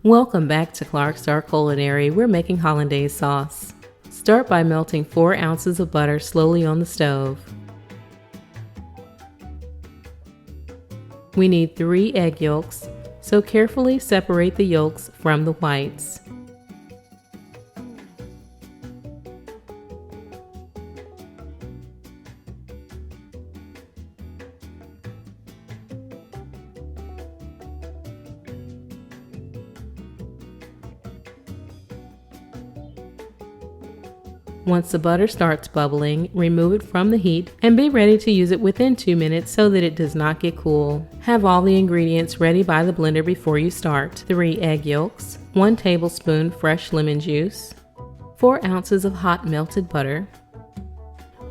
Welcome back to Clark's Dark Culinary. We're making Hollandaise sauce. Start by melting 4 ounces of butter slowly on the stove. We need 3 egg yolks, so carefully separate the yolks from the whites. Once the butter starts bubbling, remove it from the heat and be ready to use it within 2 minutes so that it does not get cool. Have all the ingredients ready by the blender before you start. 3 egg yolks, 1 tablespoon fresh lemon juice, 4 ounces of hot melted butter.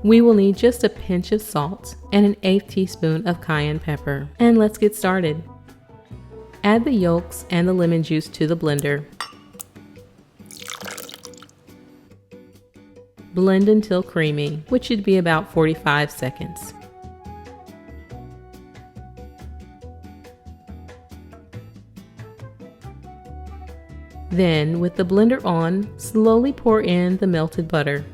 We will need just a pinch of salt and an 1/8 teaspoon of cayenne pepper. And let's get started. Add the yolks and the lemon juice to the blender. Blend until creamy, which should be about 45 seconds. Then, with the blender on, slowly pour in the melted butter.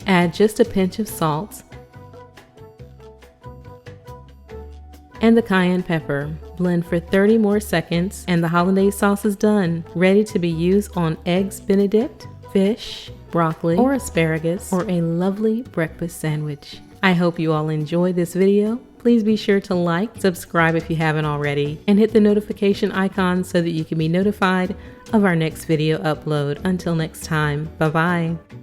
Add just a pinch of salt and the cayenne pepper. Blend for 30 more seconds and the hollandaise sauce is done, ready to be used on eggs Benedict, fish, broccoli, or asparagus, or a lovely breakfast sandwich. I hope you all enjoyed this video. Please be sure to like, subscribe if you haven't already, and hit the notification icon so that you can be notified of our next video upload. Until next time, bye-bye.